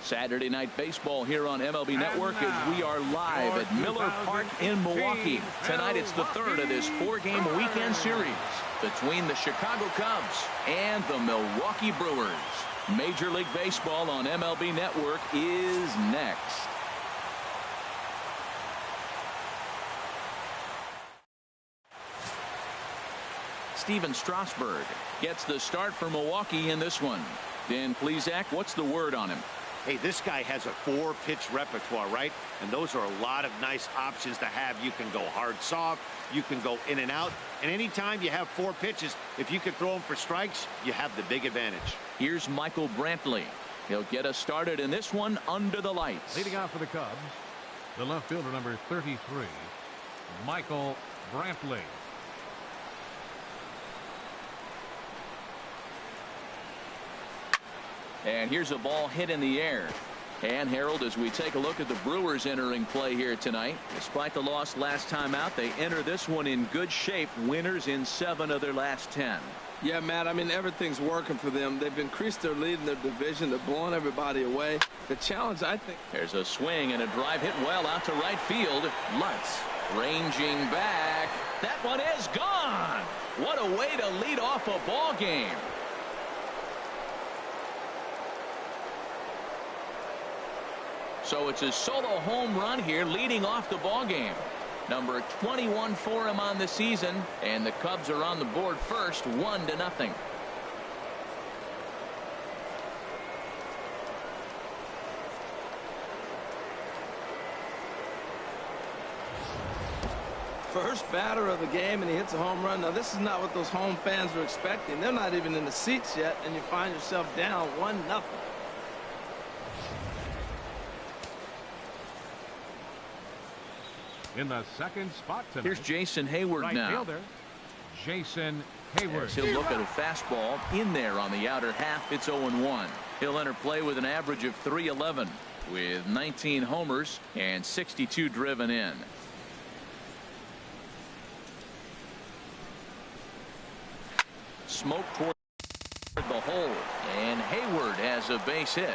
Saturday Night Baseball here on MLB Network as we are live at Miller Park in Milwaukee. Tonight it's the third of this four-game weekend series between the Chicago Cubs and the Milwaukee Brewers. Major League Baseball on MLB Network is next. Steven Strasburg gets the start for Milwaukee in this one. Dan Plesac, what's the word on him? Hey, this guy has a 4-pitch repertoire, right? And those are a lot of nice options to have. You can go hard, soft. You can go in and out. And anytime you have 4 pitches, if you can throw them for strikes, you have the big advantage. Here's Michael Brantley. He'll get us started in this one under the lights. Leading off for the Cubs, the left fielder, number 33, Michael Brantley. And here's a ball hit in the air. And Harold, as we take a look at the Brewers entering play here tonight, despite the loss last time out, they enter this one in good shape, winners in 7 of their last 10. Yeah, Matt, I mean, everything's working for them. They've increased their lead in their division. They're blowing everybody away. The challenge, I think. There's a swing and a drive hit well out to right field. Lutz ranging back. That one is gone. What a way to lead off a ball game. So it's a solo home run here leading off the ball game. Number 21 for him on the season, and the Cubs are on the board first, 1-0. First batter of the game, and he hits a home run. Now, this is not what those home fans are expecting. They're not even in the seats yet, and you find yourself down 1-0. In the second spot tonight, here's Jason Hayward right now. Fielder, Jason Hayward. He'll look at a fastball in there on the outer half. It's 0-1. He'll enter play with an average of .311 with 19 homers and 62 driven in. Smoke toward the hole, and Hayward has a base hit.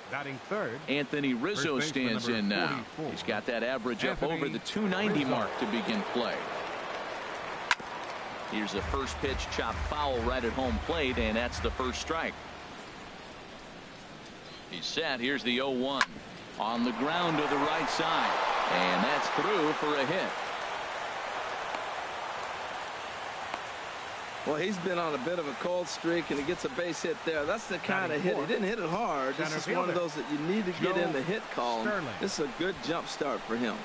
Batting third, Anthony Rizzo stands in now. He's got that average up over the .290 mark to begin play. Here's the first pitch, chopped foul right at home plate, and that's the first strike. He's set. Here's the 0-1 on the ground to the right side, and that's through for a hit. Well, he's been on a bit of a cold streak, and he gets a base hit there. That's the kind of hit. He didn't hit it hard. This is one of those that you need to get in the hit column. This is a good jump start for him.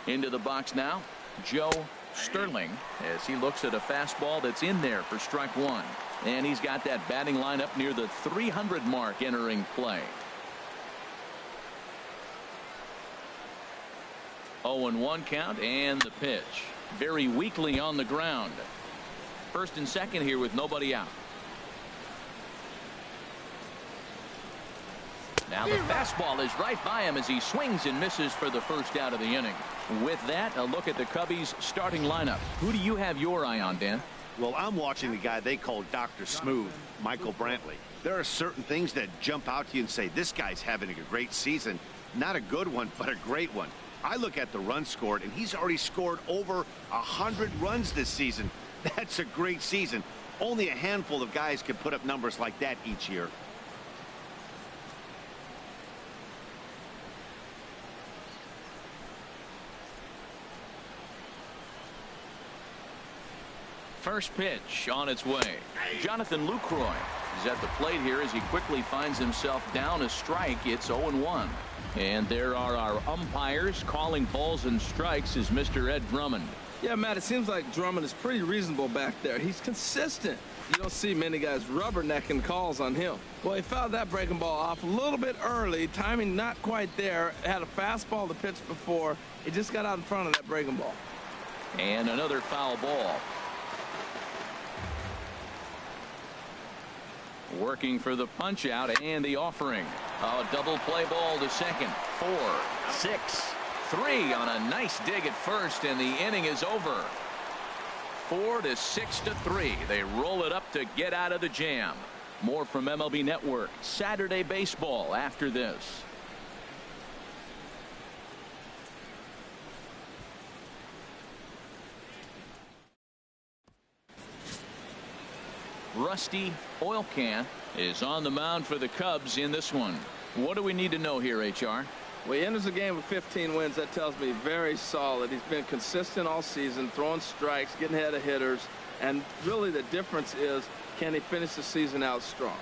Into the box now, Joe Sterling, as he looks at a fastball that's in there for strike one. And he's got that batting lineup near the 300 mark entering play. 0-1 count, and the pitch. Very weakly on the ground. First and second here with nobody out. Now the fastball is right by him as he swings and misses for the first out of the inning. With that, a look at the Cubbies starting lineup. Who do you have your eye on, Dan? Well, I'm watching the guy they call Dr. Smooth, Michael Brantley. There are certain things that jump out to you and say, this guy's having a great season. Not a good one, but a great one. I look at the runs scored, and he's already scored over 100 runs this season. That's a great season. Only a handful of guys can put up numbers like that each year. First pitch on its way. Jonathan Lucroy is at the plate here as he quickly finds himself down a strike. It's 0-1. And there are our umpires calling balls and strikes is Mr. Ed Drummond. Yeah, Matt, it seems like Drummond is pretty reasonable back there. He's consistent. You don't see many guys rubbernecking calls on him. Well, he fouled that breaking ball off a little bit early. Timing not quite there. Had a fastball to pitch before. He just got out in front of that breaking ball. And another foul ball. Working for the punch out and the offering. A double play ball to second. 4, 6, 3 on a nice dig at first, and the inning is over. 4-6-3. They roll it up to get out of the jam. More from MLB Network Saturday Baseball after this. Rusty Oil Can is on the mound for the Cubs in this one. What do we need to know here, HR? Well, he enters the game with 15 wins. That tells me very solid. He's been consistent all season, throwing strikes, getting ahead of hitters, and really the difference is, can he finish the season out strong?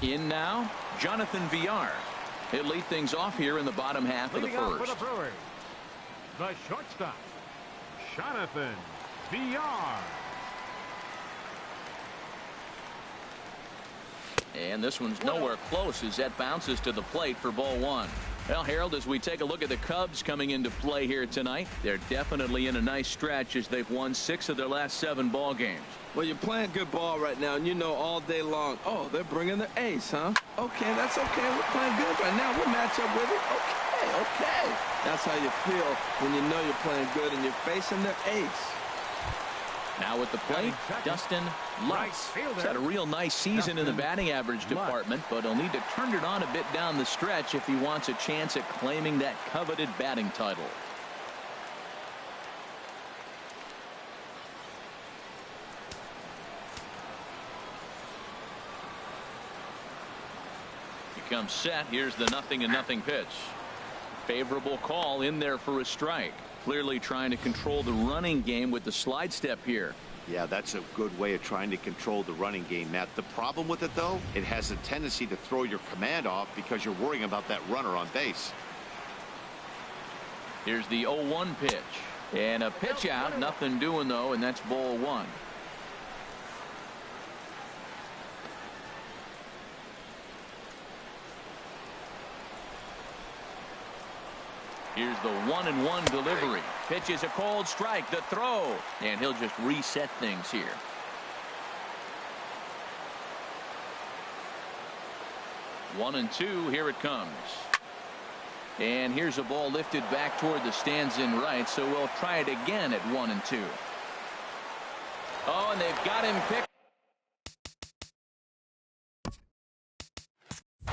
In now, Jonathan Villar. He'll lead things off here in the bottom half of the first. For the Brewers, the shortstop, Jonathan Villar. And this one's nowhere close as that bounces to the plate for ball 1. Well, Harold, as we take a look at the Cubs coming into play here tonight, they're definitely in a nice stretch as they've won 6 of their last 7 ball games. Well, you're playing good ball right now, and you know all day long, oh, they're bringing their ace, huh? Okay, that's okay. We're playing good right now. We'll match up with it. Okay. That's how you feel when you know you're playing good and you're facing their ace. Now at the plate, Dustin Lutz. He's had a real nice season in the batting average department, but he'll need to turn it on a bit down the stretch if he wants a chance at claiming that coveted batting title. He comes set. Here's the 0-0 pitch. Favorable call in there for a strike. Clearly trying to control the running game with the slide step here. Yeah, that's a good way of trying to control the running game, Matt. The problem with it, though, it has a tendency to throw your command off because you're worrying about that runner on base. Here's the 0-1 pitch. And a pitch out. Nothing doing, though, and that's ball 1. Here's the 1-1 delivery. Pitch is a cold strike. The throw. And he'll just reset things here. One and 2. Here it comes. And here's a ball lifted back toward the stands in right. So we'll try it again at 1 and 2. Oh, and they've got him picked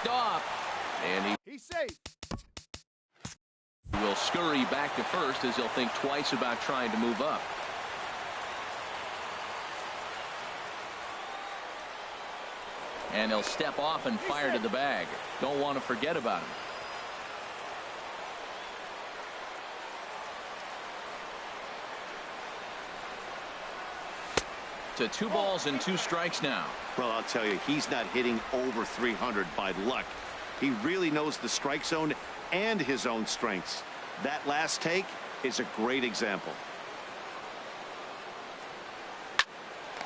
off. And he's safe. Will scurry back to first as he'll think twice about trying to move up. And he'll step off and fire to the bag. Don't want to forget about him. To 2 balls and 2 strikes now. Well, I'll tell you, he's not hitting over 300 by luck. He really knows the strike zone and his own strengths. That last take is a great example.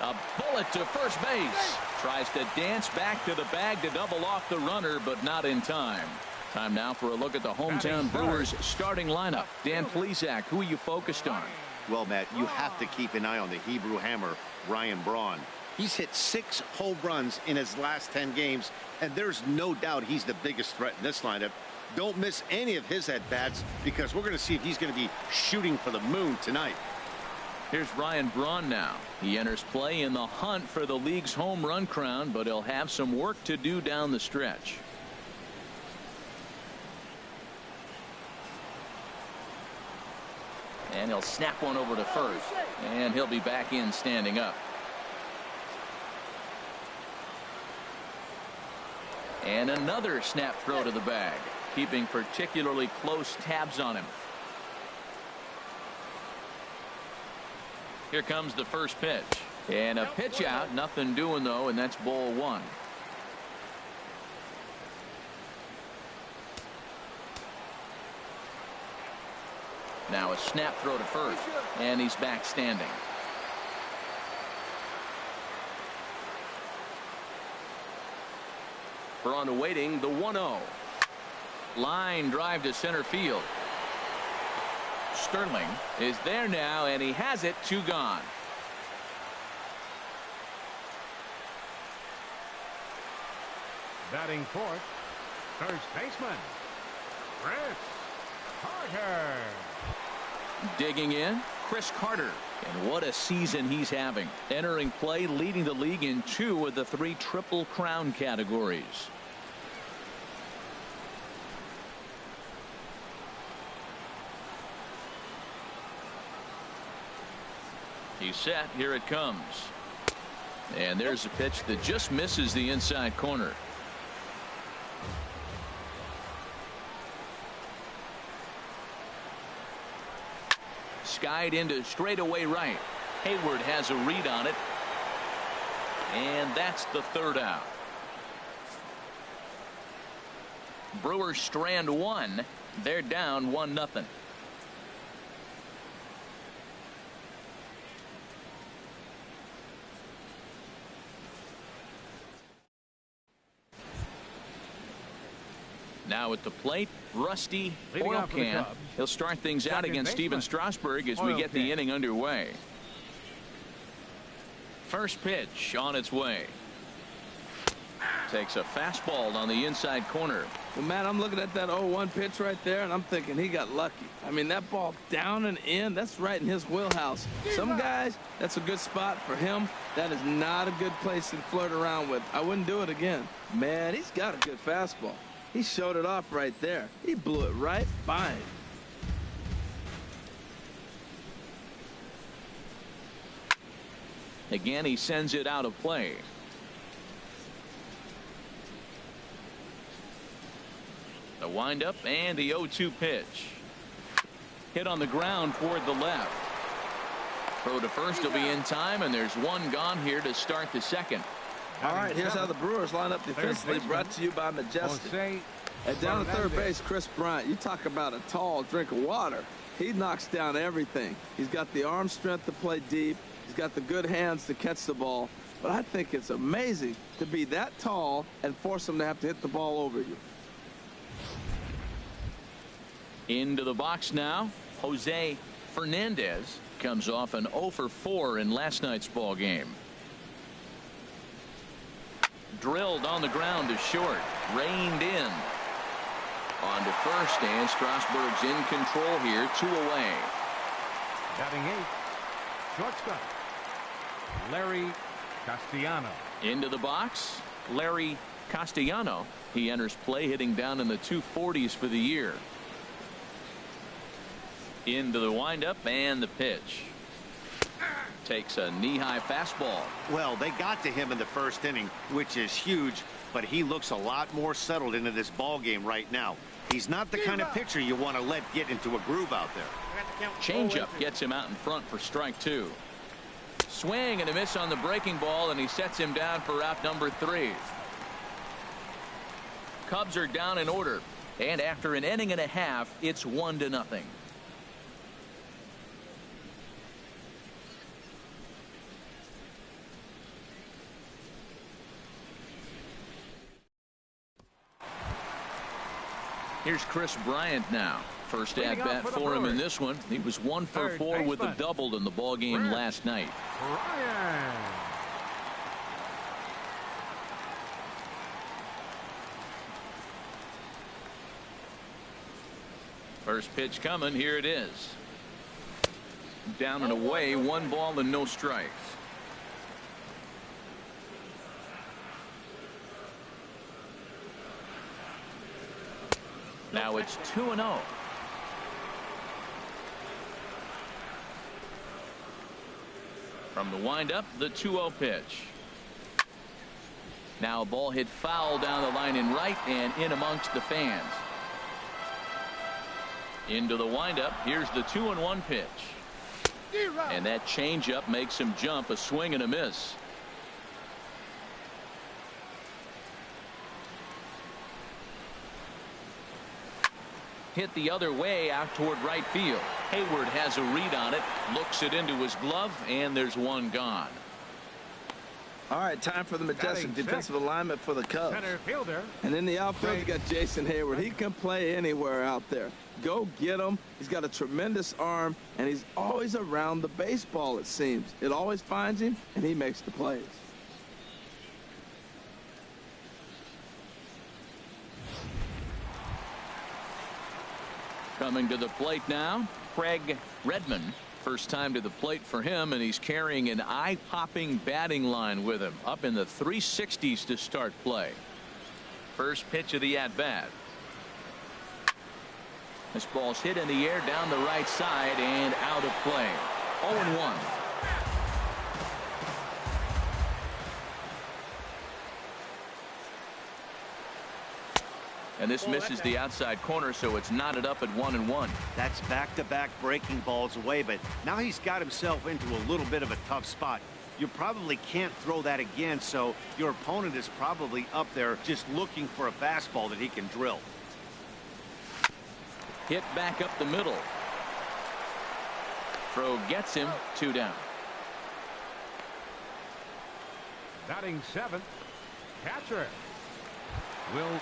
A bullet to first base. Tries to dance back to the bag to double off the runner, but not in time. Time now for a look at the hometown Brewers starting lineup. Dan Plesac, who are you focused on? Well, Matt, you have to keep an eye on the Hebrew Hammer, Ryan Braun. He's hit 6 home runs in his last 10 games, and there's no doubt he's the biggest threat in this lineup. Don't miss any of his at-bats because we're going to see if he's going to be shooting for the moon tonight. Here's Ryan Braun now. He enters play in the hunt for the league's home run crown, but he'll have some work to do down the stretch. And he'll snap one over to first, and he'll be back in standing up. And another snap throw to the bag, keeping particularly close tabs on him. Here comes the first pitch. And a pitch out. Nothing doing, though, and that's ball 1. Now a snap throw to first, and he's back standing. For on to waiting, the 1-0. Line drive to center field. Sterling is there now, and he has it. 2 gone. Batting fourth, first baseman, Chris Carter. Digging in, Chris Carter. And what a season he's having. Entering play, leading the league in 2 of the 3 Triple Crown categories. He's set. Here it comes. And there's a pitch that just misses the inside corner. Skied into straightaway right. Hayward has a read on it. And that's the 3rd out. Brewers strand 1. They're down 1-0. Now at the plate, Rusty Oilcan. He'll start things out against Steven Strasburg as we get the inning underway. First pitch on its way. Takes a fastball on the inside corner. Well, Matt, I'm looking at that 0-1 pitch right there, and I'm thinking he got lucky. I mean, that ball down and in, that's right in his wheelhouse. Some guys, that's a good spot. For him, that is not a good place to flirt around with. I wouldn't do it again. Man, he's got a good fastball. He showed it off right there. He blew it right by him. Again, he sends it out of play. The windup and the 0-2 pitch. Hit on the ground toward the left. Throw to first will be in time, and there's one gone here to start the second. All right, here's how the Brewers line up defensively, brought to you by Majestic. And down at third base, Chris Bryant. You talk about a tall drink of water. He knocks down everything. He's got the arm strength to play deep. He's got the good hands to catch the ball. But I think it's amazing to be that tall and force him to have to hit the ball over you. Into the box now, Jose Fernandez comes off an 0-for-4 in last night's ball game. Drilled on the ground to short, reined in. On to first, and Strasburg's in control here, 2 away. Batting 8, shortstop, Larry Castellano. Into the box, Larry Castellano. He enters play hitting down in the 240s for the year. Into the windup and the pitch. Takes a knee-high fastball. Well, they got to him in the first inning, which is huge, but he looks a lot more settled into this ball game right now. He's not the kind of pitcher you want to let get into a groove out there. Changeup gets him out in front for strike 2. Swing and a miss on the breaking ball, and he sets him down for out number 3. Cubs are down in order, and after an inning and a half, it's 1-0. Here's Chris Bryant now. First at bat for him in this one. He was 1-for-4 with a double in the ball game last night. Bryant. First pitch coming. Here it is. Down and away. 1 ball and no strikes. Now it's 2-0. From the windup, the 2-0 pitch. Now a ball hit foul down the line in right and in amongst the fans. Into the windup. Here's the 2-1 pitch. And that changeup makes him jump. A swing and a miss. Hit the other way out toward right field. Hayward has a read on it, looks it into his glove, and there's one gone. All right, time for the Majestic defensive alignment for the Cubs. Center fielder. And in the outfield, you got Jason Hayward. He can play anywhere out there. Go get him. He's got a tremendous arm, and he's always around the baseball, it seems. It always finds him, and he makes the plays. Coming to the plate now, Craig Redmond. First time to the plate for him, and he's carrying an eye-popping batting line with him, up in the 360s to start play. First pitch of the at-bat. This ball's hit in the air down the right side and out of play. 0-1. And this misses the outside corner, so it's knotted up at 1-1. That's back-to-back breaking balls away, but now he's got himself into a little bit of a tough spot. You probably can't throw that again, so your opponent is probably up there just looking for a fastball that he can drill. Hit back up the middle. Throw gets him. 2 down. Batting 7th, catcher Will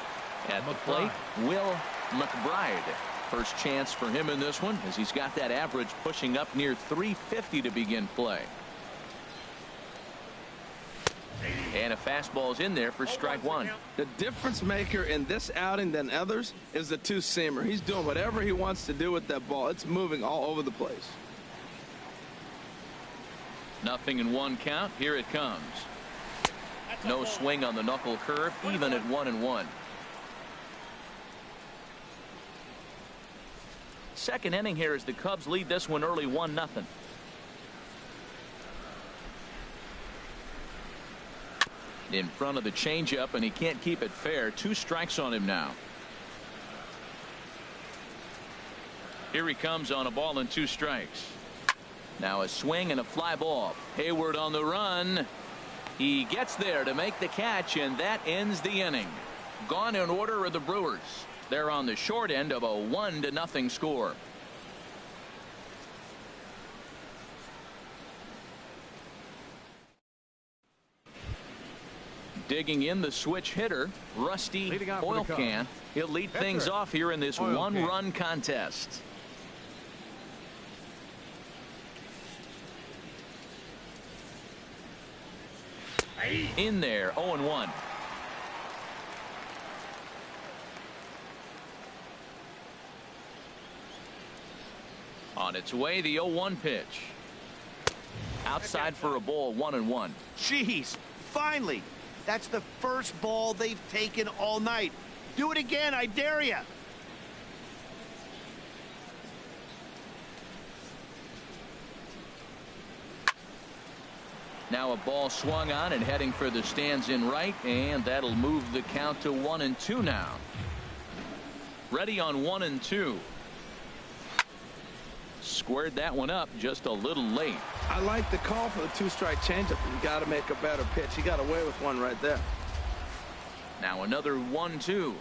at the plate, Will McBride. First chance for him in this one, as he's got that average pushing up near 350 to begin play. And a fastball's in there for strike 1. The difference maker in this outing than others is the two-seamer. He's doing whatever he wants to do with that ball. It's moving all over the place. 0-1 count. Here it comes. No swing on the knuckle curve, even at 1-1. Second inning here as the Cubs lead this one early 1-0. In front of the changeup, and he can't keep it fair. 2 strikes on him now. Here he comes on a ball and 2 strikes. Now a swing and a fly ball. Hayward on the run. He gets there to make the catch, and that ends the inning. Gone in order are the Brewers. They're on the short end of a 1-0 score. Digging in the switch hitter, Rusty Oilcan. He'll lead things off here in this 1-run contest. In there, 0-1. On its way, the 0-1 pitch. Outside for a ball, 1-1. Jeez, finally. That's the first ball they've taken all night. Do it again, I dare you. Now a ball swung on and heading for the stands in right, and that'll move the count to 1-2 now. Ready on 1-2. Squared that one up just a little late. I like the call for the 2-strike changeup. You got to make a better pitch. He got away with one right there. Now another 1-2.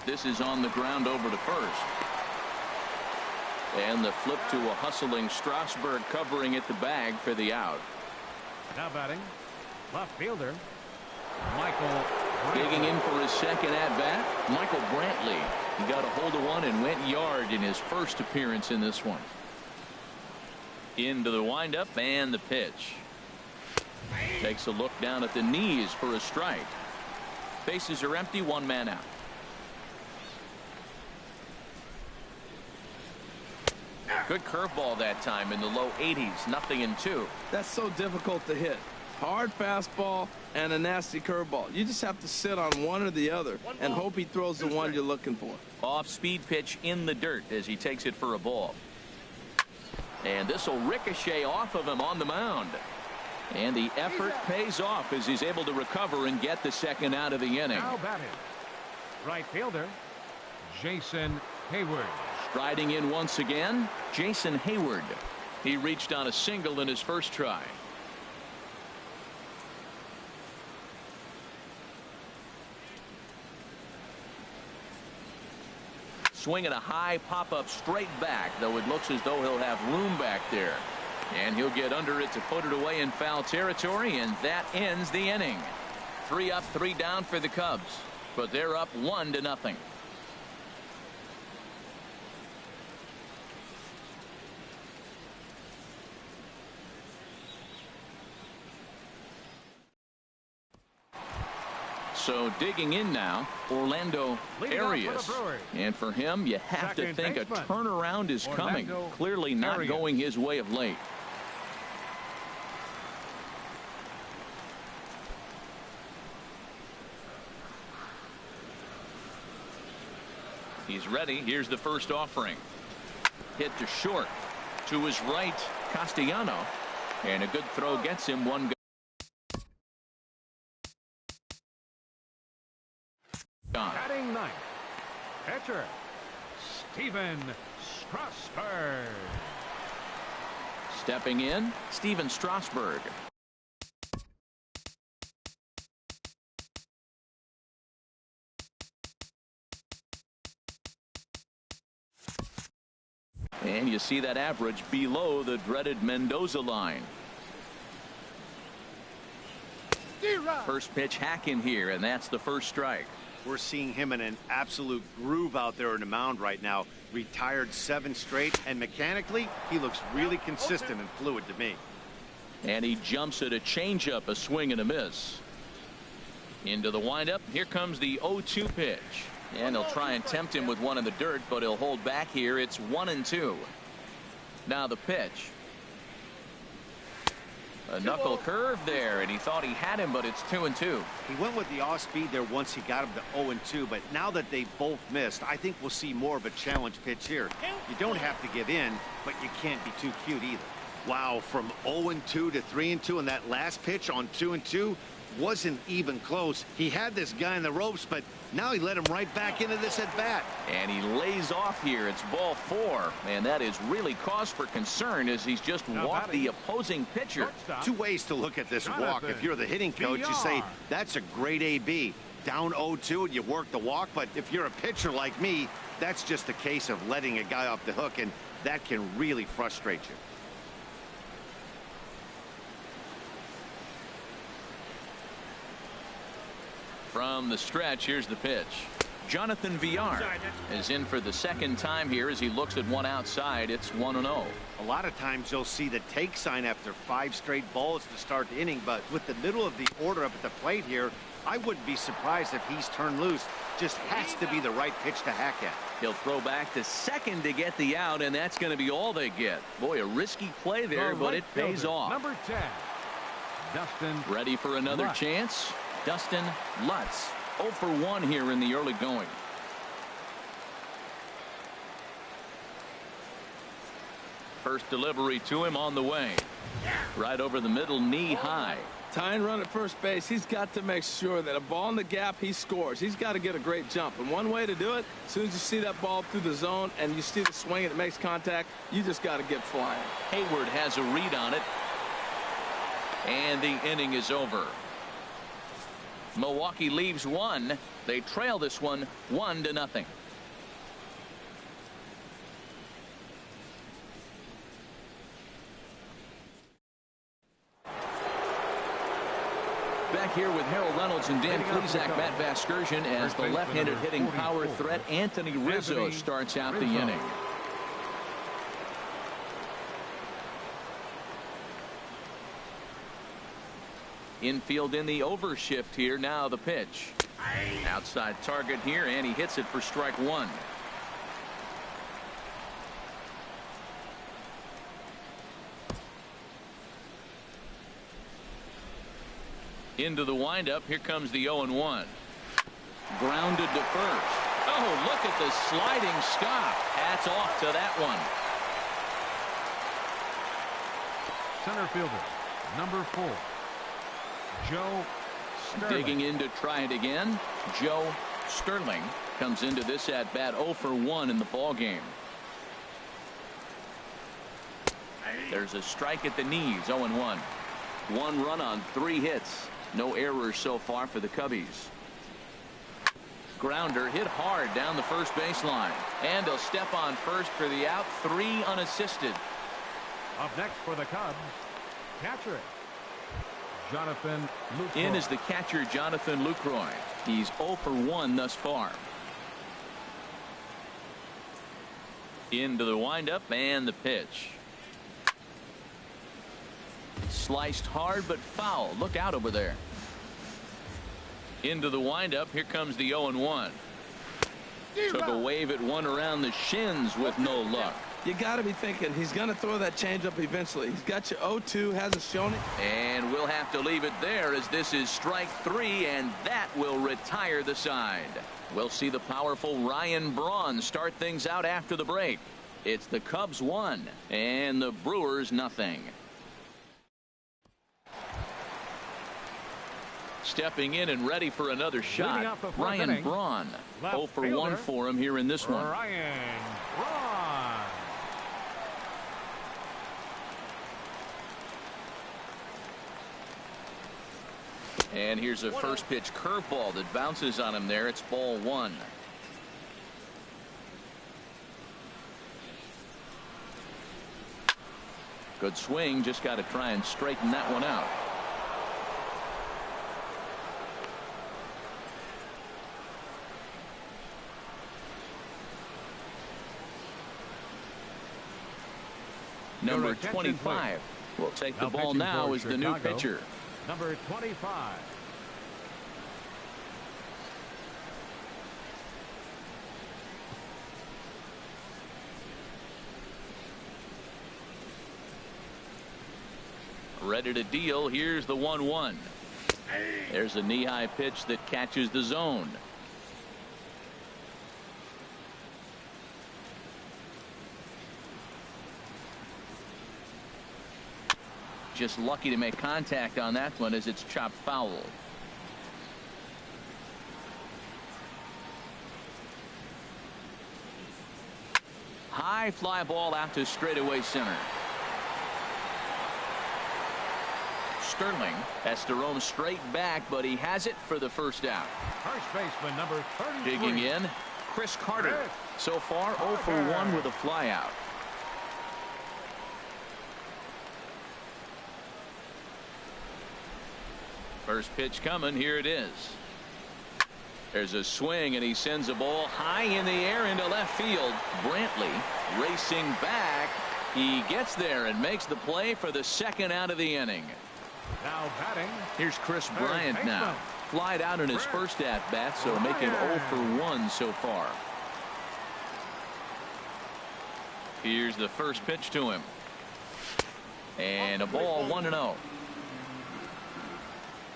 This is on the ground over to first. And the flip to a hustling Strasburg covering at the bag for the out. Now batting, left fielder Michael. Digging in for his second at-bat, Michael Brantley. He got a hold of one and went yard in his first appearance in this one. Into the windup and the pitch. Takes a look down at the knees for a strike. Bases are empty, 1 man out. Good curveball that time in the low 80s. 0-2. That's so difficult to hit. Hard fastball and a nasty curveball. You just have to sit on one or the other and hope he throws the one you're looking for. Off speed pitch in the dirt as he takes it for a ball. And this will ricochet off of him on the mound. And the effort pays off as he's able to recover and get the second out of the inning. Now batting, right fielder Jason Hayward. Striding in once again, Jason Hayward. He reached on a single in his first try. Swinging a high pop-up straight back, though it looks as though he'll have room back there. And he'll get under it to put it away in foul territory, and that ends the inning. 3 up, 3 down for the Cubs, but they're up 1-0. So digging in now, Orlando Arias. And for him, you have to think a turnaround is coming. Clearly not going his way of late. He's ready. Here's the first offering. Hit to short. To his right, Castellano. And a good throw gets him one. Batting ninth, pitcher Steven Strasburg. Stepping in, Steven Strasburg. And you see that average below the dreaded Mendoza line. First pitch hack in here, and that's the first strike. We're seeing him in an absolute groove out there in the mound right now. Retired 7 straight, and mechanically, he looks really consistent and fluid to me. And he jumps at a changeup, a swing and a miss. Into the windup. Here comes the 0-2 pitch. And he'll try and tempt him with one in the dirt, but he'll hold back here. It's 1-2. Now the pitch. A knuckle curve there, and he thought he had him, but it's 2-2. He went with the off speed there once he got him to 0-2, but now that they both missed, I think we'll see more of a challenge pitch here. You don't have to give in, but you can't be too cute either. Wow, from 0-2 to 3-2, and that last pitch on 2-2 wasn't even close. He had this guy in the ropes, but now he let him right back into this at bat. And he lays off here. It's ball 4, and that is really cause for concern as he's just walked the opposing pitcher. 2 ways to look at this walk. If you're the hitting coach, you say that's a great AB. Down 0-2 and you work the walk, but if you're a pitcher like me, that's just a case of letting a guy off the hook, and that can really frustrate you. From the stretch, here's the pitch. Jonathan Villar is in for the second time here as he looks at one outside. It's 1-0. A lot of times you'll see the take sign after 5 straight balls to start the inning, but with the middle of the order up at the plate here, I wouldn't be surprised if he's turned loose. Just has to be the right pitch to hack at. He'll throw back to second to get the out, and that's going to be all they get. Boy, a risky play there, but it pays off. Number 10, Dustin. Ready for another Lutz. chance? Dustin Lutz, 0 for 1 here in the early going. First delivery to him on the way. Right over the middle, knee high. Tying run at first base, he's got to make sure that a ball in the gap, he scores. He's got to get a great jump. And one way to do it, as soon as you see that ball through the zone and you see the swing and it makes contact, you just got to get flying. Hayward has a read on it. And the inning is over. Milwaukee leaves 1. They trail this one 1-0. Back here with Harold Reynolds and Dan Plesac, Matt Vasgersian, as the left-handed hitting power threat Anthony Rizzo starts out the inning. Infield in the overshift here. Now the pitch. Outside target here, and he hits it for strike 1. Into the windup. Here comes the 0-1. Grounded to first. Oh, look at the sliding stop. Hats off to that one. Center fielder, number 4, Joe Sterling. Digging in to try it again. Joe Sterling comes into this at bat 0 for 1 in the ball game. There's a strike at the knees. 0-1. 1 run on 3 hits. No errors so far for the Cubbies. Grounder hit hard down the first baseline, and he'll step on first for the out. 3 unassisted. Up next for the Cubs, catcher Jonathan Lucroy. In is the catcher Jonathan Lucroy. He's 0 for 1 thus far. Into the windup and the pitch. Sliced hard but foul. Look out over there. Into the windup. Here comes the 0-1. Took a wave at one around the shins with no luck. You got to be thinking he's going to throw that changeup eventually. He's got you 0-2, hasn't shown it. And we'll have to leave it there as this is strike 3, and that will retire the side. We'll see the powerful Ryan Braun start things out after the break. It's the Cubs 1 and the Brewers nothing. Stepping in and ready for another shot, Ryan Braun. 0 for 1 for him here in this one. Ryan Braun. And here's a first pitch curveball that bounces on him there. It's ball 1. Good swing. Just got to try and straighten that one out. Number 25 will take the ball now as the new pitcher. Number 25. Ready to deal. Here's the 1-1. There's a knee-high pitch that catches the zone. Just lucky to make contact on that one as it's chopped foul. High fly ball out to straightaway center. Sterling has to roam straight back, but he has it for the first out. First baseman number 33. Digging in, Chris Carter. So far 0 for 1 with a fly out. First pitch coming. Here it is. There's a swing, and he sends a ball high in the air into left field. Brantley racing back. He gets there and makes the play for the second out of the inning. Now batting. Here's Chris Bryant now. Flied out in his first at-bat, so making 0 for 1 so far. Here's the first pitch to him. And a ball 1-0.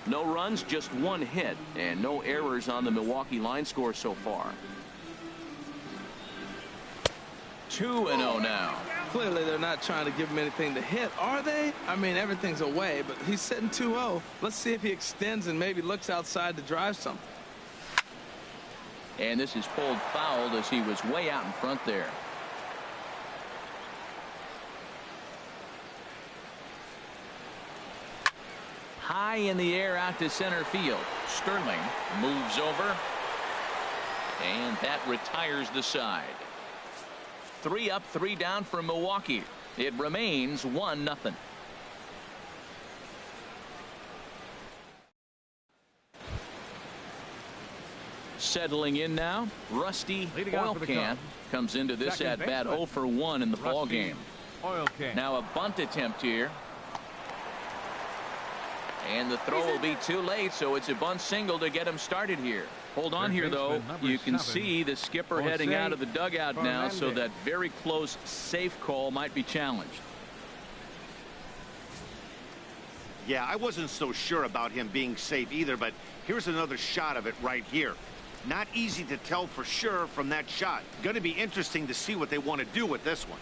No runs, just one hit, and no errors on the Milwaukee line score so far. 2-0 now. Clearly, they're not trying to give him anything to hit, are they? I mean, everything's away, but he's sitting 2-0. Let's see if he extends and maybe looks outside to drive something. And this is pulled fouled as he was way out in front there. High in the air out to center field. Sterling moves over, and that retires the side. 3 up, 3 down for Milwaukee. It remains 1-0. Settling in now, Rusty Oilcan comes into this at-bat 0 for 1 in the ball game. Now a bunt attempt here. And the throw will be too late, so it's a bunt single to get him started here. Hold on here, though. You can see the skipper heading out of the dugout now, so that very close safe call might be challenged. Yeah, I wasn't so sure about him being safe either, but here's another shot of it right here. Not easy to tell for sure from that shot. Going to be interesting to see what they want to do with this one.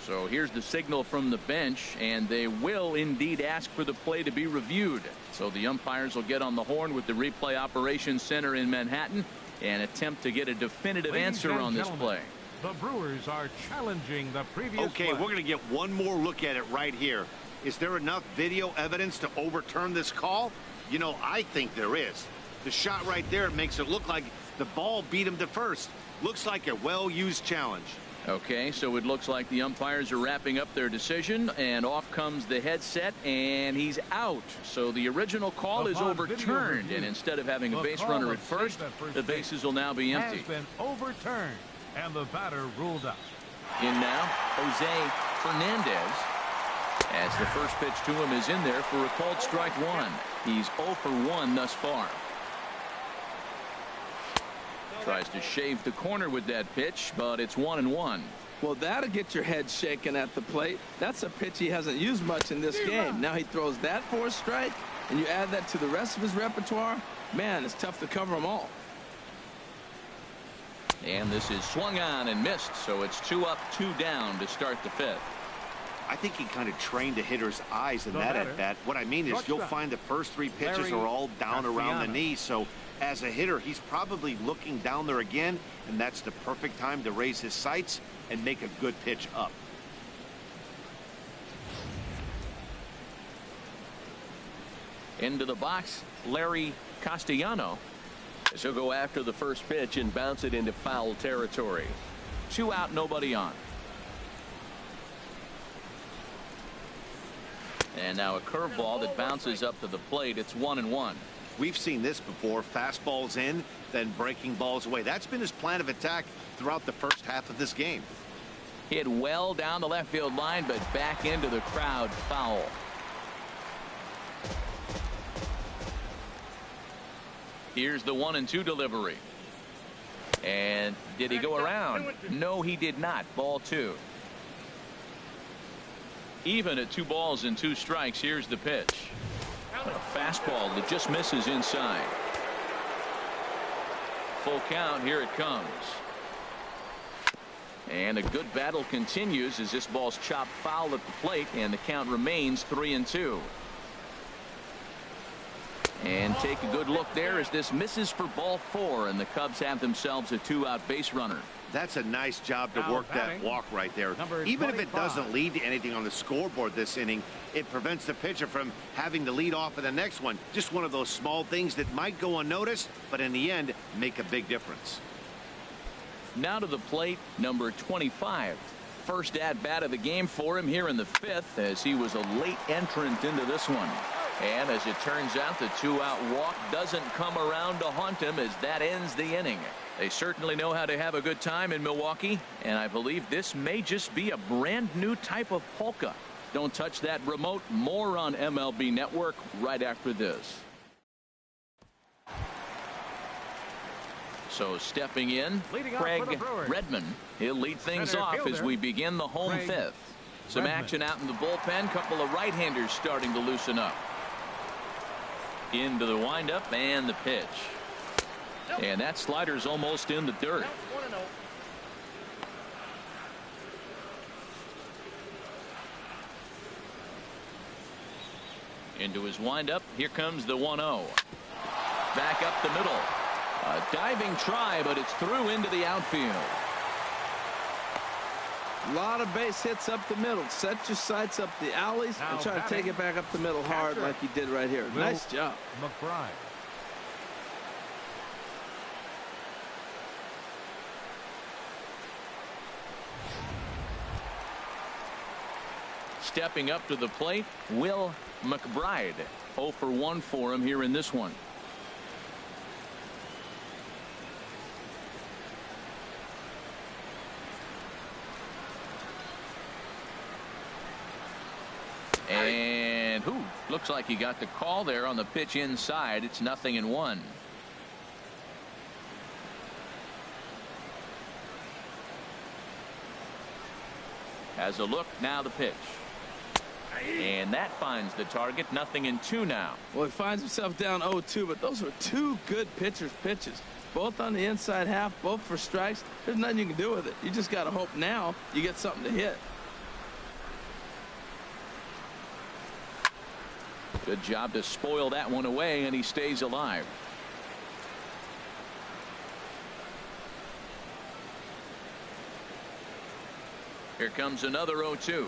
So here's the signal from the bench, and they will indeed ask for the play to be reviewed. So the umpires will get on the horn with the replay operations center in Manhattan and attempt to get a definitive answer on this play. The Brewers are challenging the previous Okay, we're going to get one more look at it right here. Is there enough video evidence to overturn this call? You know, I think there is. The shot right there makes it look like the ball beat him to first. Looks like a well-used challenge. Okay, so it looks like the umpires are wrapping up their decision, and off comes the headset, and he's out. So the original call is overturned, and instead of having a base runner at first, the bases will now be empty. Has been overturned, and the batter ruled out. In now, Jose Fernandez. As the first pitch to him is in there for a called strike one. He's 0 for 1 thus far. Tries to shave the corner with that pitch, but it's 1-1. Well, that'll get your head shaken at the plate. That's a pitch he hasn't used much in this game. Now he throws that for a strike, and you add that to the rest of his repertoire. Man, it's tough to cover them all. And this is swung on and missed, so it's 2 up, 2 down to start the 5th. I think he kind of trained the hitter's eyes in that at bat. What I mean is you'll find the first 3 pitches are all down around the knee. So as a hitter, he's probably looking down there again, and that's the perfect time to raise his sights and make a good pitch up. Into the box, Larry Castellano. So he'll go after the first pitch and bounce it into foul territory. 2 out, nobody on. And now a curveball that bounces up to the plate. It's 1-1. We've seen this before. Fastballs in, then breaking balls away. That's been his plan of attack throughout the first half of this game. Hit well down the left field line, but back into the crowd, foul. Here's the 1-2 delivery. And did he go around? No, he did not. Ball 2. Even at 2 balls and 2 strikes. Here's the pitch. A fastball that just misses inside. Full count. Here it comes. And a good battle continues as this ball's chopped foul at the plate, and the count remains 3-2. And take a good look there as this misses for ball 4, and the Cubs have themselves a 2-out base runner. That's a nice job to work that walk right there. Even if it doesn't lead to anything on the scoreboard this inning, it prevents the pitcher from having to lead off of the next one. Just one of those small things that might go unnoticed, but in the end, make a big difference. Now to the plate, number 25. First at bat of the game for him here in the 5th, as he was a late entrant into this one. And as it turns out, the 2-out walk doesn't come around to haunt him as that ends the inning. They certainly know how to have a good time in Milwaukee, and I believe this may just be a brand new type of polka. Don't touch that remote. More on MLB Network right after this. So stepping in, Craig Redmond. He'll lead things off as we begin the home 5th. Some action out in the bullpen. Couple of right-handers starting to loosen up. Into the windup and the pitch. And that slider's almost in the dirt. Into his windup. Here comes the 1-0. Back up the middle. A diving try, but it's through into the outfield. A lot of base hits up the middle. Set your sights up the alleys and try to take it back up the middle hard like he did right here. Nice job. McBride. Stepping up to the plate, Will McBride. 0 for 1 for him here in this one. And looks like he got the call there on the pitch inside. It's 0-1. Has a look, now the pitch. And that finds the target. 0-2 now. Well, he finds himself down 0-2, but those were 2 good pitchers' pitches. Both on the inside half, both for strikes. There's nothing you can do with it. You just got to hope now you get something to hit. Good job to spoil that one away, and he stays alive. Here comes another 0-2.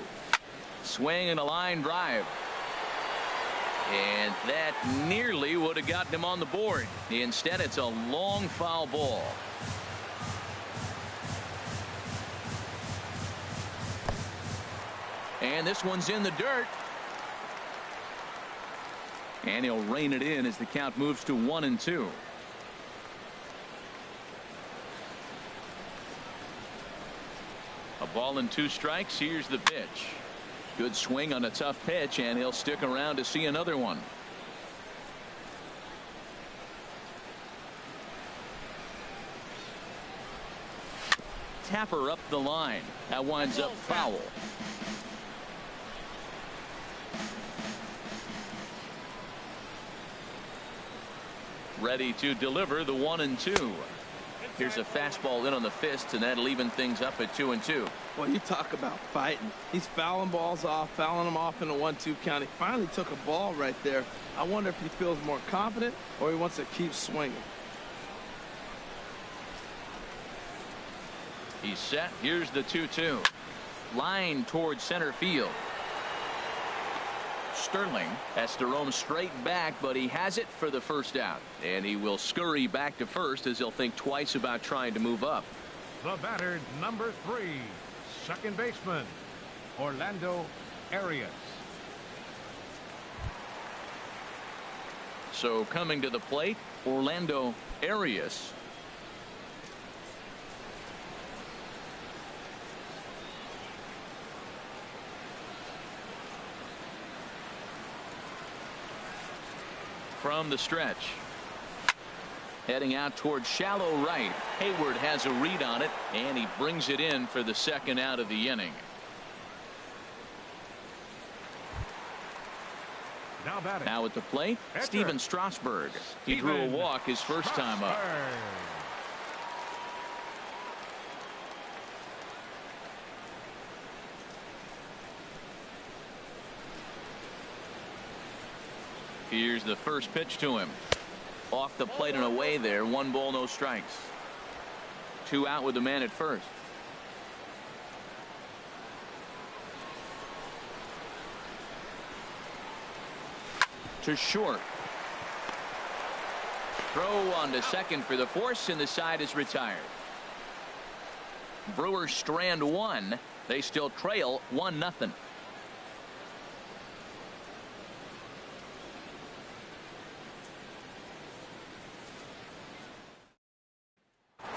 Swing and a line drive. And that nearly would have gotten him on the board. Instead, it's a long foul ball. And this one's in the dirt. And he'll rein it in as the count moves to 1-2. A ball and 2 strikes. Here's the pitch. Good swing on a tough pitch, and he'll stick around to see another one. Tapper up the line. That winds up foul. Ready to deliver the 1-2. Here's a fastball in on the fist, and that'll even things up at 2-2. Well, you talk about fighting. He's fouling balls off, fouling them off in a 1-2 count. He finally took a ball right there. I wonder if he feels more confident or he wants to keep swinging. He's set. Here's the 2-2. Line towards center field. Sterling has to roam straight back, but he has it for the first out. And he will scurry back to first as he'll think twice about trying to move up. The batter, number 3, second baseman, Orlando Arias. So coming to the plate, Orlando Arias. From the stretch. Heading out towards shallow right. Hayward has a read on it, and he brings it in for the second out of the inning. Now batting. Now at the plate, Enter. Steven Strasburg. He drew a walk his first time up. Here's the first pitch to him. Off the plate and away there. 1 ball, no strikes. 2 out with the man at first. To short. Throw on to second for the force, and the side is retired. Brewers strand 1. They still trail 1-0.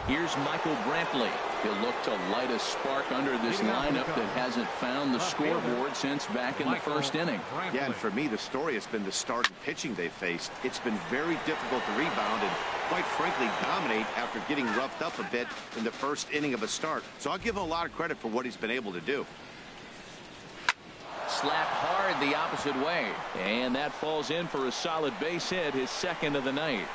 Here's Michael Brantley. He'll look to light a spark under this lineup that hasn't found the scoreboard since back in the first inning. Yeah, and for me, the story has been the start and pitching they faced. It's been very difficult to rebound and, quite frankly, dominate after getting roughed up a bit in the first inning of a start. So I'll give him a lot of credit for what he's been able to do. Slapped hard the opposite way, and that falls in for a solid base hit, his second of the night.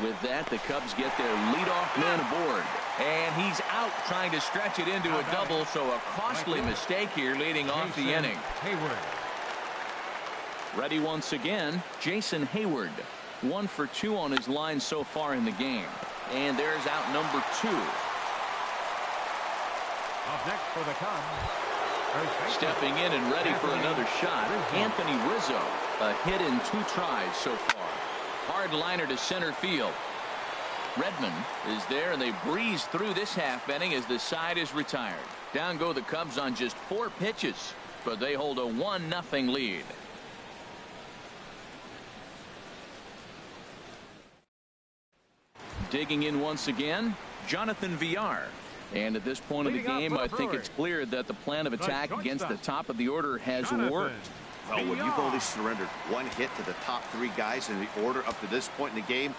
With that, the Cubs get their leadoff man aboard, and he's out trying to stretch it into a double, so a costly mistake here leading off the inning. Hayward. Ready once again, Jason Hayward. 1 for 2 on his line so far in the game, and there's out number 2. Up next for the Cubs. Stepping in and ready for another shot, Anthony Rizzo. A hit in 2 tries so far. Hard liner to center field. Redmond is there, and they breeze through this half inning as the side is retired. Down go the Cubs on just 4 pitches, but they hold a 1-0 lead. Digging in once again, Jonathan Villar. And at this point of the game, I think it's clear that the plan of attack against the top of the order has worked. Well, when you've only surrendered 1 hit to the top 3 guys in the order up to this point in the game,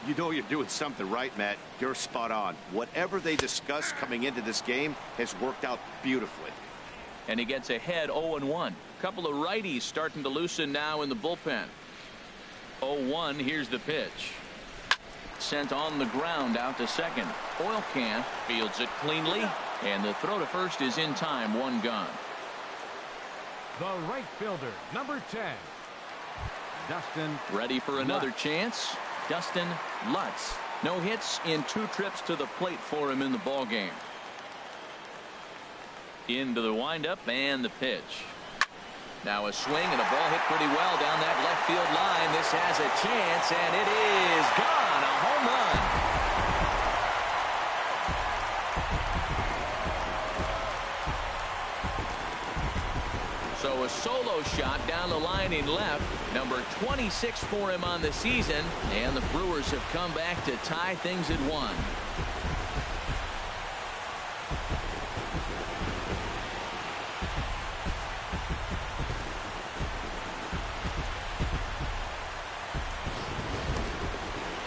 you know you're doing something right, Matt. You're spot on. Whatever they discussed coming into this game has worked out beautifully. And he gets ahead 0-1. Couple of righties starting to loosen now in the bullpen. 0-1, here's the pitch. Sent on the ground out to second. Oil can fields it cleanly, and the throw to first is in time. 1 gone. The right fielder, number 10, Dustin. Ready for another chance. Dustin Lutz. No hits in 2 trips to the plate for him in the ball game. Into the windup and the pitch. Now a swing and a ball hit pretty well down that left field line. This has a chance, and it is gone. A home run. So a solo shot down the line in left. Number 26 for him on the season, and the Brewers have come back to tie things at 1.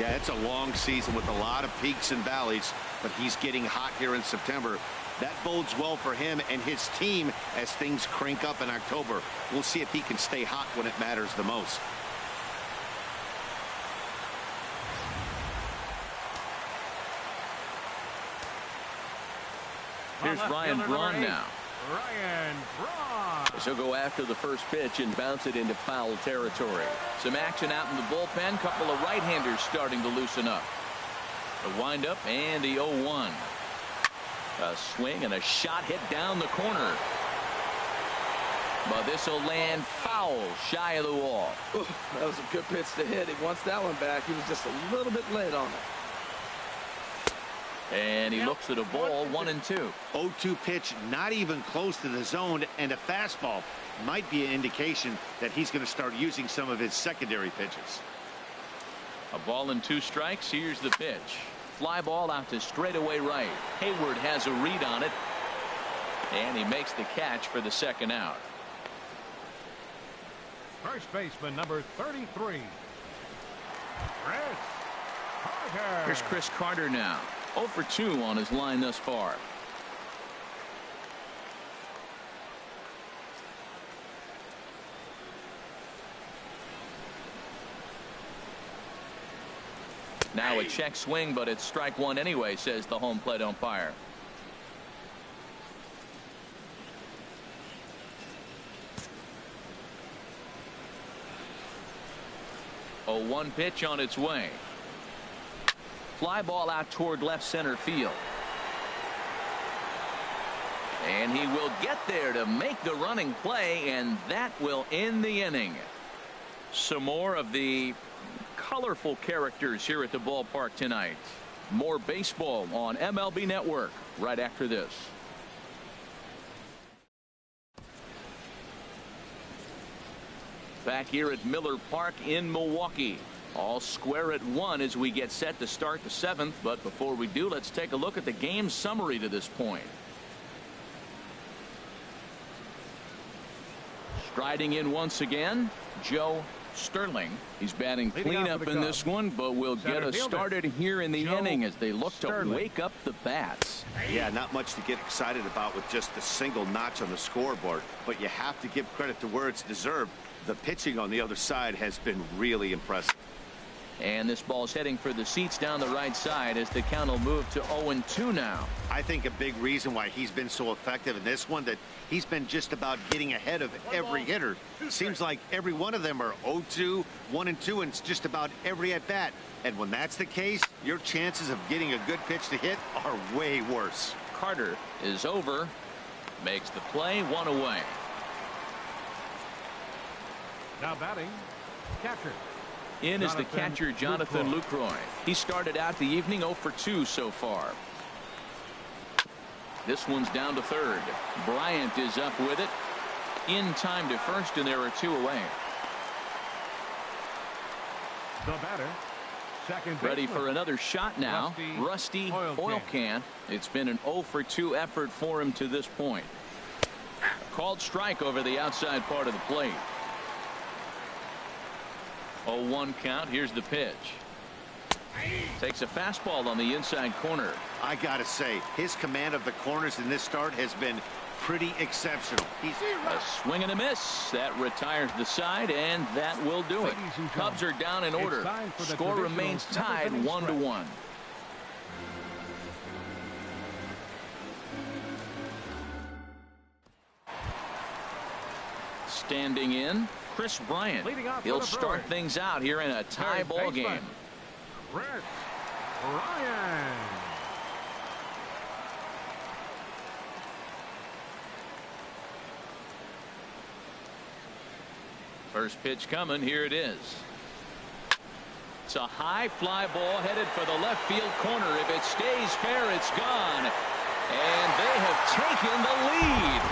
Yeah, it's a long season with a lot of peaks and valleys, but he's getting hot here in September. That bodes well for him and his team as things crank up in October. We'll see if he can stay hot when it matters the most. Here's Ryan Braun now. Ryan Braun. So go after the first pitch and bounce it into foul territory. Some action out in the bullpen. Couple of right-handers starting to loosen up. The windup and the 0-1. A swing and a shot hit down the corner. But this will land foul shy of the wall. Ooh, that was a good pitch to hit. He wants that one back. He was just a little bit late on it. And he looks at a ball, 1-2. 0-2 pitch, not even close to the zone, and a fastball might be an indication that he's going to start using some of his secondary pitches. A ball and 2 strikes. Here's the pitch. Fly ball out to straightaway right. Hayward has a read on it. And he makes the catch for the second out. First baseman number 33. Chris Carter. Here's Chris Carter now. 0 for 2 on his line thus far. Now a check swing, but it's strike 1 anyway, says the home plate umpire. A 1 pitch on its way. Fly ball out toward left center field. And he will get there to make the running play, and that will end the inning. Some more of the colorful characters here at the ballpark tonight. More baseball on MLB Network right after this. Back here at Miller Park in Milwaukee. All square at 1 as we get set to start the 7th. But before we do, let's take a look at the game summary to this point. Striding in once again, Joe Sterling. He's batting cleanup in this one, but we'll get us started here in the inning as they look to wake up the bats. Yeah, not much to get excited about with just a single notch on the scoreboard, but you have to give credit to where it's deserved. The pitching on the other side has been really impressive. And this ball's heading for the seats down the right side as the count will move to 0-2 now. I think a big reason why he's been so effective in this one, that he's been just about getting ahead of every hitter. Seems like every one of them are 0-2, 1-2, and it's just about every at bat. And when that's the case, your chances of getting a good pitch to hit are way worse. Carter is over, makes the play, 1 away. Now batting, catcher. In is the catcher, Jonathan Lucroy. He started out the evening 0 for 2 so far. This one's down to third. Bryant is up with it. In time to first, and there are 2 away. The batter, second Ready baseman. for another shot now. Rusty oil can. It's been an 0 for 2 effort for him to this point. Called strike over the outside part of the plate. 0-1 count. Here's the pitch. Takes a fastball on the inside corner. I gotta say, his command of the corners in this start has been pretty exceptional. He's a swing and a miss. That retires the side, and that will do it. Cubs are down in order. Score remains tied 1-1. Standing in, Chris Bryant. He'll start things out here in a tie ball game. Chris Bryant. First pitch coming. Here it is. It's a high fly ball headed for the left field corner. If it stays fair, it's gone. And they have taken the lead.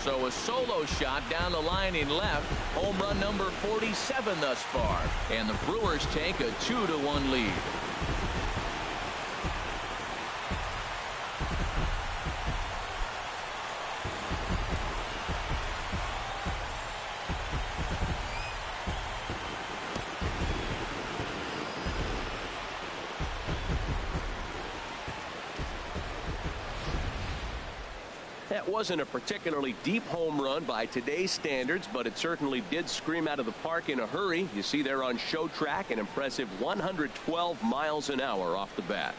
So a solo shot down the line in left. Home run number 47 thus far. And the Brewers take a 2-1 lead. That wasn't a particularly deep home run by today's standards, but it certainly did scream out of the park in a hurry. You see there on show track an impressive 112 miles an hour off the bat.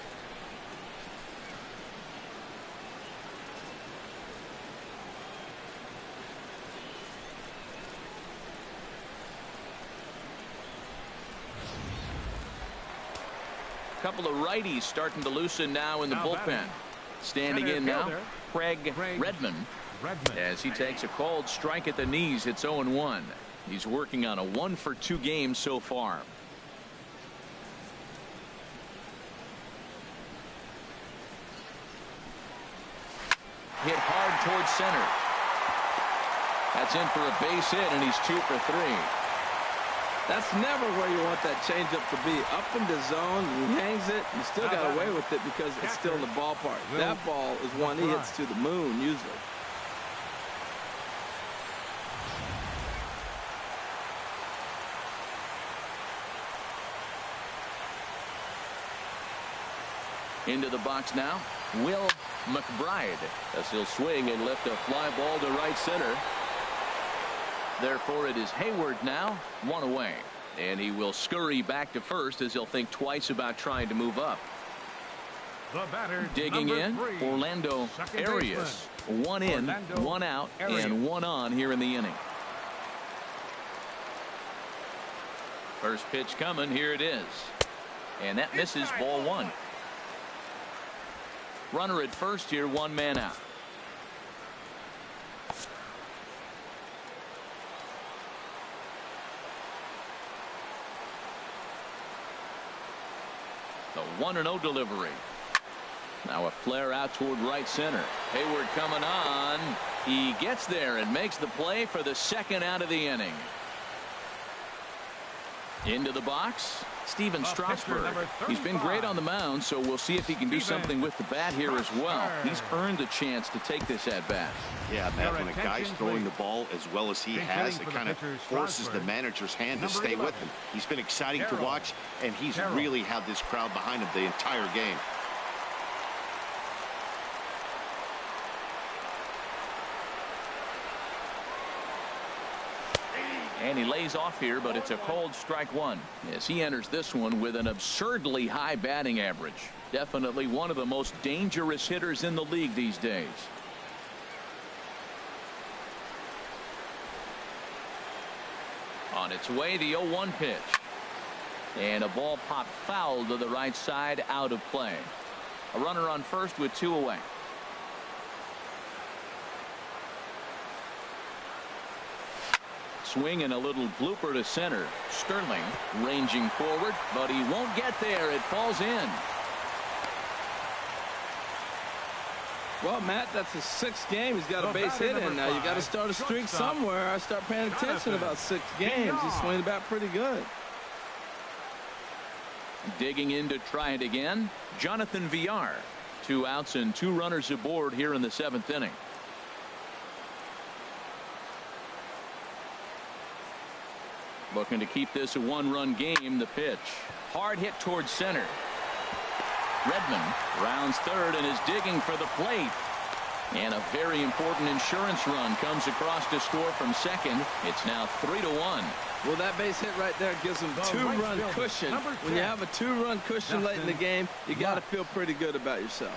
Couple of righties starting to loosen now in the bullpen. Standing in now, Craig Redmond, as he takes a cold strike at the knees. It's 0-1. He's working on a 1-for-2 game so far. Hit hard towards center. That's in for a base hit, and he's 2 for 3. That's never where you want that changeup to be. Up in the zone, he hangs it. You still got away with it because it's still in the ballpark. That ball is one he hits to the moon usually. Into the box now, Will McBride, as he'll swing and lift a fly ball to right center. Therefore, it is Hayward now, 1 away. And he will scurry back to first as he'll think twice about trying to move up. The batter, digging in, 3, Orlando Arias. 1 in, 1 out, and 1 on here in the inning. First pitch coming. Here it is. And that misses, ball 1. Runner at first here, 1 man out. The 1-0 delivery. Now a flare out toward right center. Hayward coming on. He gets there and makes the play for the 2nd out of the inning. Into the box, Steven Strasburg. He's been great on the mound, so we'll see if he can do something with the bat here as well. He's earned a chance to take this at bat. Yeah, Matt, when a guy's throwing the ball as well as he has, it kind of forces the manager's hand to stay with him. He's been exciting to watch, and he's really had this crowd behind him the entire game. And he lays off here, but it's a cold strike 1 as he enters this one with an absurdly high batting average. Definitely one of the most dangerous hitters in the league these days. On its way, the 0-1 pitch. And a ball popped foul to the right side, out of play. A runner on first with 2 away. Swing and a little blooper to center. Sterling ranging forward, but he won't get there. It falls in. Well, Matt, that's his 6th game. He's got a base hit in now. You got to start a streak somewhere. I start paying attention about 6 games. He's swinging the bat pretty good. Digging in to try it again, Jonathan Villar. 2 outs and 2 runners aboard here in the 7th inning. Looking to keep this a 1-run game. The pitch. Hard hit towards center. Redmond rounds third and is digging for the plate. And a very important insurance run comes across to score from second. It's now 3-1. Well, that base hit right there gives them 2-run cushion. When you have a 2-run cushion late in the game, you got to feel pretty good about yourself.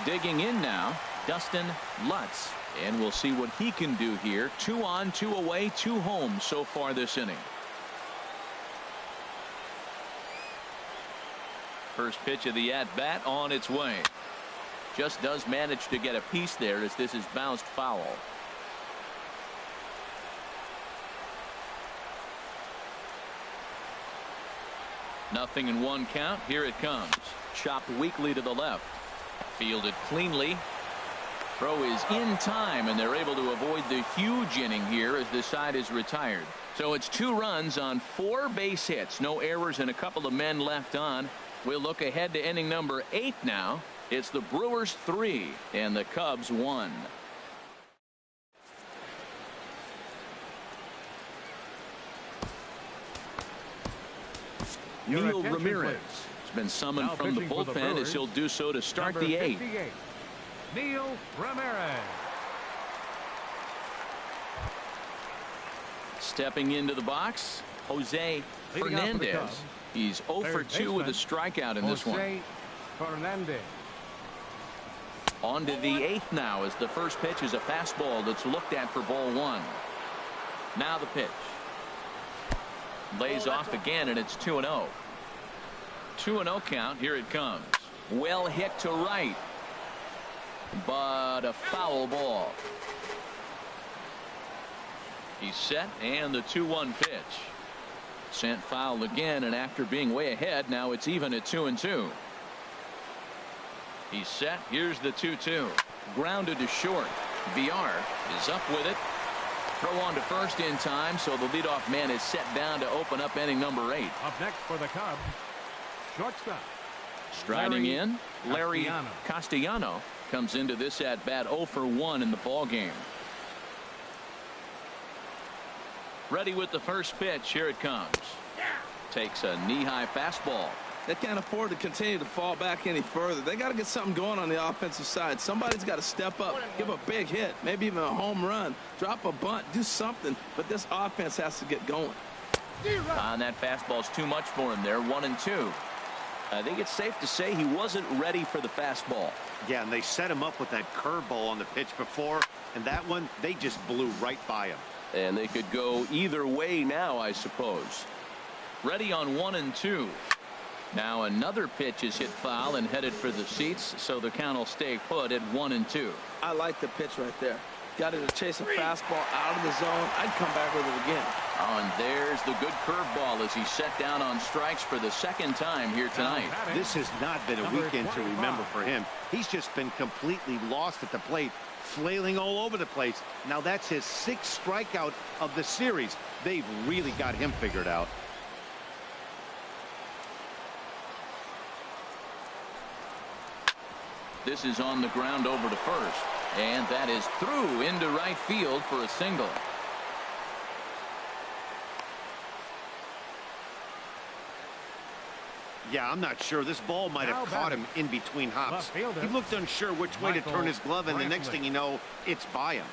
Digging in now, Dustin Lutz. And we'll see what he can do here. 2 on, 2 away, 2 home so far this inning. First pitch of the at-bat on its way. Just does manage to get a piece there as this is bounced foul. Nothing in 1 count. Here it comes. Chopped weakly to the left. Fielded cleanly. Throw is in time, and they're able to avoid the huge inning here as this side is retired. So it's 2 runs on 4 base hits. No errors and a couple of men left on. We'll look ahead to inning number 8 now. It's the Brewers 3 and the Cubs 1. Neil Ramirez has been summoned from the bullpen as he'll do so to start the eighth. Neil Ramirez. Stepping into the box, Jose Fernandez. He's 0 for 2 with a strikeout in this one. Fernandez. On to the eighth now as the first pitch is a fastball that's looked at for ball one. Now the pitch. Lays off again, and it's 2-0. 2-0 count. Here it comes. Well hit to right, but a foul ball. He's set, and the 2-1 pitch. Sent foul again, and after being way ahead, now it's even at 2-2. He's set. Here's the 2-2. Grounded to short. VR is up with it. Throw on to first in time, so the leadoff man is set down to open up inning number 8. Up next for the Cubs, shortstop. Striding in, Larry Castellano comes into this at bat 0 for 1 in the ball game. Ready with the first pitch. Here it comes. Takes a knee-high fastball. They can't afford to continue to fall back any further. They got to get something going on the offensive side. Somebody's got to step up, give a big hit, maybe even a home run, drop a bunt, do something. But this offense has to get going. And that fastball's too much for him there. 1-2. I think it's safe to say he wasn't ready for the fastball. Yeah, and they set him up with that curveball on the pitch before, and that one, they just blew right by him. And they could go either way now, I suppose. Ready on 1-2. Now another pitch is hit foul and headed for the seats, so the count will stay put at 1-2. I like the pitch right there. Got it to chase a fastball out of the zone. I'd come back with it again. Oh, and there's the good curveball as he's set down on strikes for the second time here tonight. This has not been a weekend to remember for him. He's just been completely lost at the plate, flailing all over the place. Now that's his 6th strikeout of the series. They've really got him figured out. This is on the ground over to first, and that is through into right field for a single. Yeah, I'm not sure. This ball might have caught him in between hops. He looked unsure which way to turn his glove, and the next thing you know, it's by him.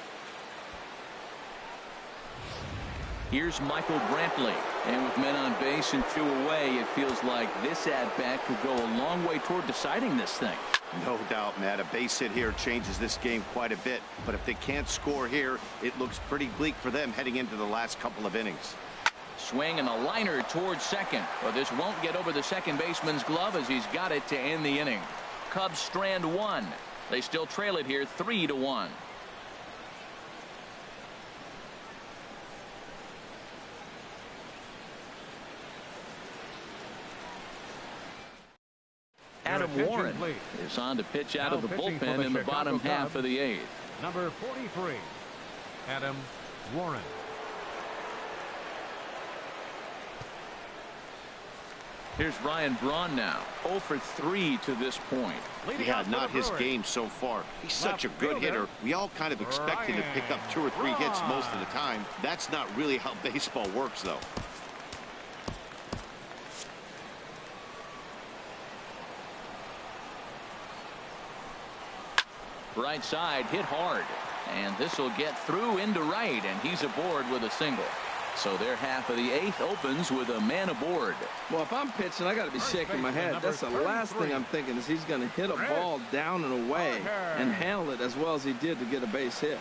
Here's Michael Brantley, and with men on base and 2 away, it feels like this at-bat could go a long way toward deciding this thing. No doubt, Matt. A base hit here changes this game quite a bit, but if they can't score here, it looks pretty bleak for them heading into the last couple of innings. Swing and a liner towards second, but this won't get over the second baseman's glove as he's got it to end the inning. Cubs strand 1. They still trail it here 3-1. Adam Warren is on to pitch out of the bullpen in the bottom half of the 8th. Number 43, Adam Warren. Here's Ryan Braun now, 0 for 3 to this point. Yeah, not his game so far. He's such a good hitter. We all kind of expect him to pick up 2 or 3 hits most of the time. That's not really how baseball works, though. Right side hit hard, and this will get through into right, and he's aboard with a single. So their half of the 8th opens with a man aboard. Well, if I'm pitching, I got to be shaking my head. That's the last thing I'm thinking is he's going to hit a ball down and away and handle it as well as he did to get a base hit.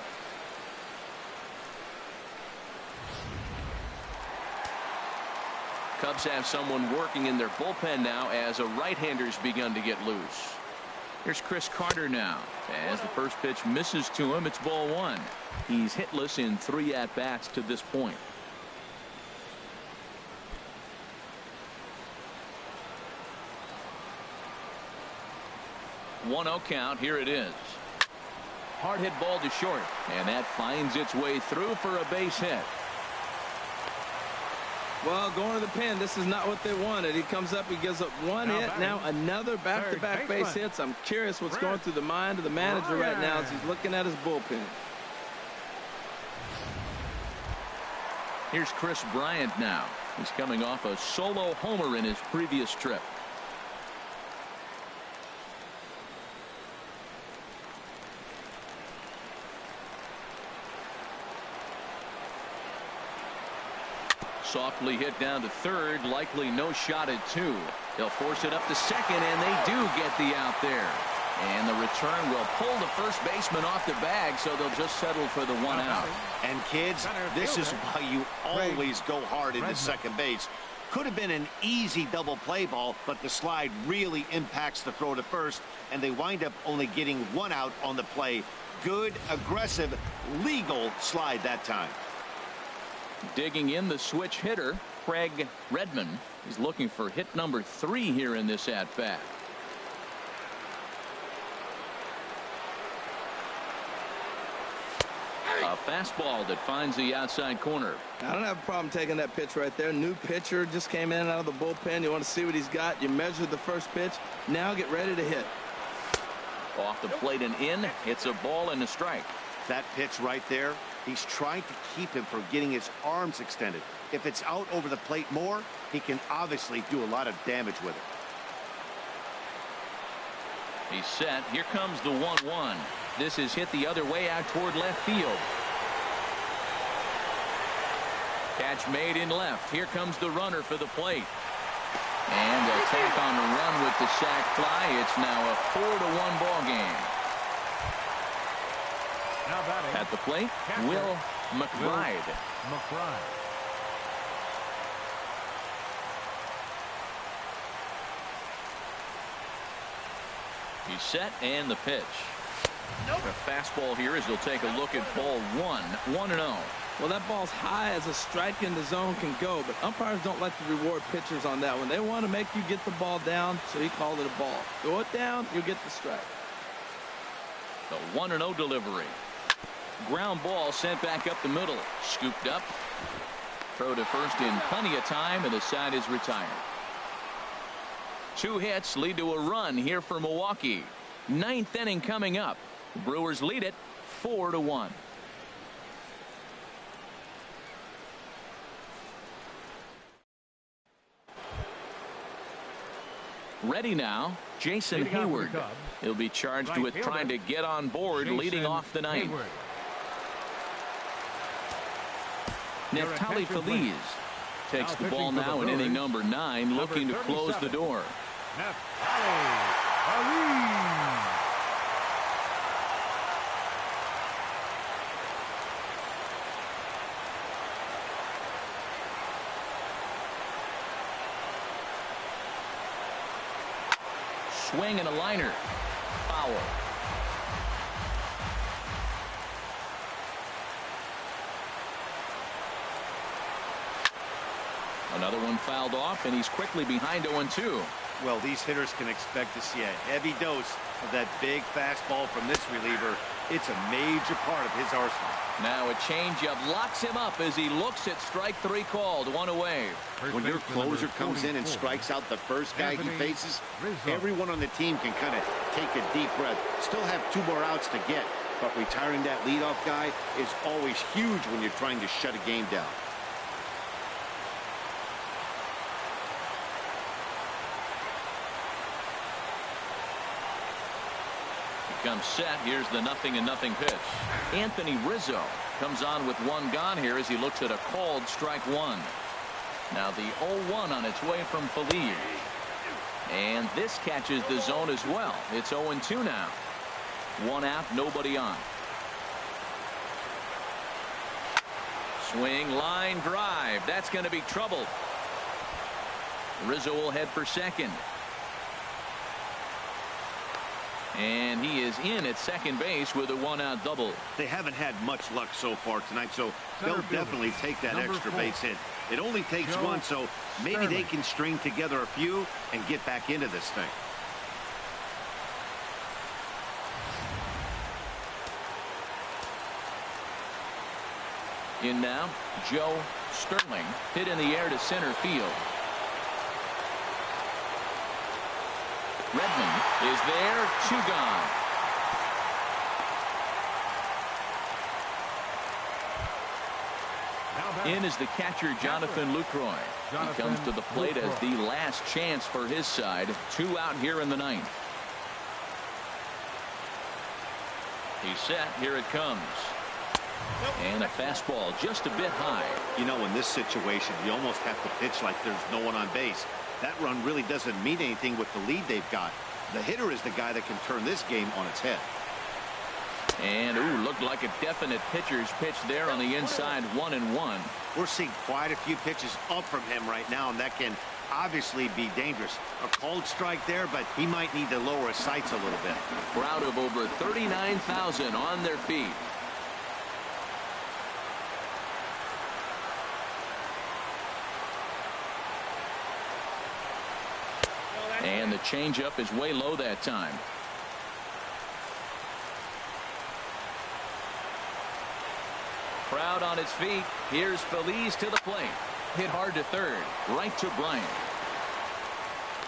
Cubs have someone working in their bullpen now as a right-hander's begun to get loose. Here's Chris Carter now. As the first pitch misses to him, it's ball 1. He's hitless in 3 at-bats to this point. 1-0 count. Here it is. Hard hit ball to short, and that finds its way through for a base hit. Well, going to the pen, this is not what they wanted. He comes up, he gives up 1 hit, now another back-to-back base hits. I'm curious what's going through the mind of the manager right now as he's looking at his bullpen. Here's Chris Bryant now. He's coming off a solo homer in his previous trip. Softly hit down to third, likely no shot at two. They'll force it up to second, and they do get the out there. And the return will pull the first baseman off the bag, so they'll just settle for the one out. And kids, this is why you always go hard into second base. Could have been an easy double play ball, but the slide really impacts the throw to first, and they wind up only getting one out on the play. Good, aggressive, legal slide that time. Digging in the switch hitter, Craig Redmond. He's looking for hit number 3 here in this at-bat. A fastball that finds the outside corner. I don't have a problem taking that pitch right there. New pitcher just came in out of the bullpen. You want to see what he's got. You measure the first pitch. Now get ready to hit. Off the plate and in. It's a ball and a strike. That pitch right there, he's trying to keep him from getting his arms extended. If it's out over the plate more, he can obviously do a lot of damage with it. He's set. Here comes the 1-1. This is hit the other way out toward left field. Catch made in left. Here comes the runner for the plate. And a tack on the run with the sac fly. It's now a 4-1 ball game. At the plate, Will McBride. He's set, and the pitch. The fastball here as he'll take a look at ball 1. 1-0. Well, that ball's high as a strike in the zone can go, but umpires don't like to reward pitchers on that one. They want to make you get the ball down, so he called it a ball. Go it down, you get the strike. The 1-0 delivery. Ground ball sent back up the middle. Scooped up. Throw to first in plenty of time, and the side is retired. 2 hits lead to a run here for Milwaukee. 9th inning coming up. The Brewers lead it 4-1. Ready now, Jason Hayward. He'll be charged with trying to get on board leading off the ninth. Neftali Feliz takes the ball now in inning number 9, looking to close the door. Swing and a liner. Foul. Another one fouled off, and he's quickly behind 0-2. Well, these hitters can expect to see a heavy dose of that big fastball from this reliever. It's a major part of his arsenal. Now a changeup locks him up as he looks at strike 3 called. 1 away. When your closer comes in and strikes out the first guy he faces, everyone on the team can kind of take a deep breath. Still have 2 more outs to get, but retiring that leadoff guy is always huge when you're trying to shut a game down. Comes set. Here's the 0-0 pitch. Anthony Rizzo comes on with 1 gone here as he looks at a called strike 1. Now the 0-1 on its way from Feliz. And this catches the zone as well. It's 0-2 now. 1 out, nobody on. Swing, line drive. That's going to be trouble. Rizzo will head for second. And he is in at second base with a 1-out double. They haven't had much luck so far tonight, so they'll definitely take that extra base hit. It only takes 1, so maybe they can string together a few and get back into this thing. In now, Joe Sterling. Hit in the air to center field. Redmond is there, 2 gone. In is the catcher, Jonathan Lucroy. He comes to the plate as the last chance for his side. 2 out here in the 9th. He's set. Here it comes. And a fastball just a bit high. You know, in this situation, you almost have to pitch like there's no one on base. That run really doesn't mean anything with the lead they've got. The hitter is the guy that can turn this game on its head. And, looked like a definite pitcher's pitch there on the inside. 1-1. We're seeing quite a few pitches up from him right now, and that can obviously be dangerous. A cold strike there, but he might need to lower his sights a little bit. Crowd of over 39,000 on their feet. And the changeup is way low that time. Crowd on its feet. Here's Feliz to the plate. Hit hard to third. Right to Bryant.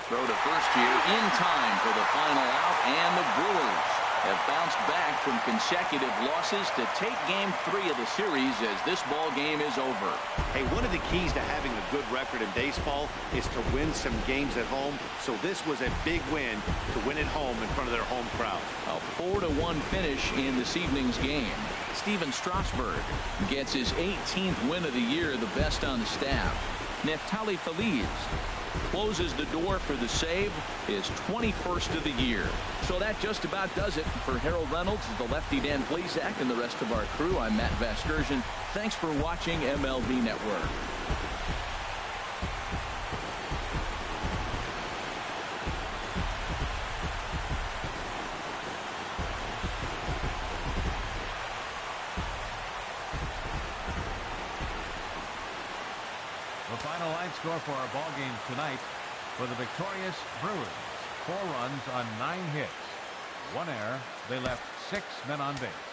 Throw to first here in time for the final out. And the Brewers have bounced back from consecutive losses to take game 3 of the series as this ball game is over. Hey, one of the keys to having a good record in baseball is to win some games at home. So this was a big win to win at home in front of their home crowd. A 4-1 finish in this evening's game. Steven Strasburg gets his 18th win of the year, the best on the staff. Neftali Feliz closes the door for the save, his 21st of the year. So that just about does it for Harold Reynolds, the lefty Dan Plesac, and the rest of our crew. I'm Matt Vasgersian. Thanks for watching MLB Network. The final line score for our ball game tonight for the victorious Brewers. 4 runs on 9 hits. 1 error. They left 6 men on base.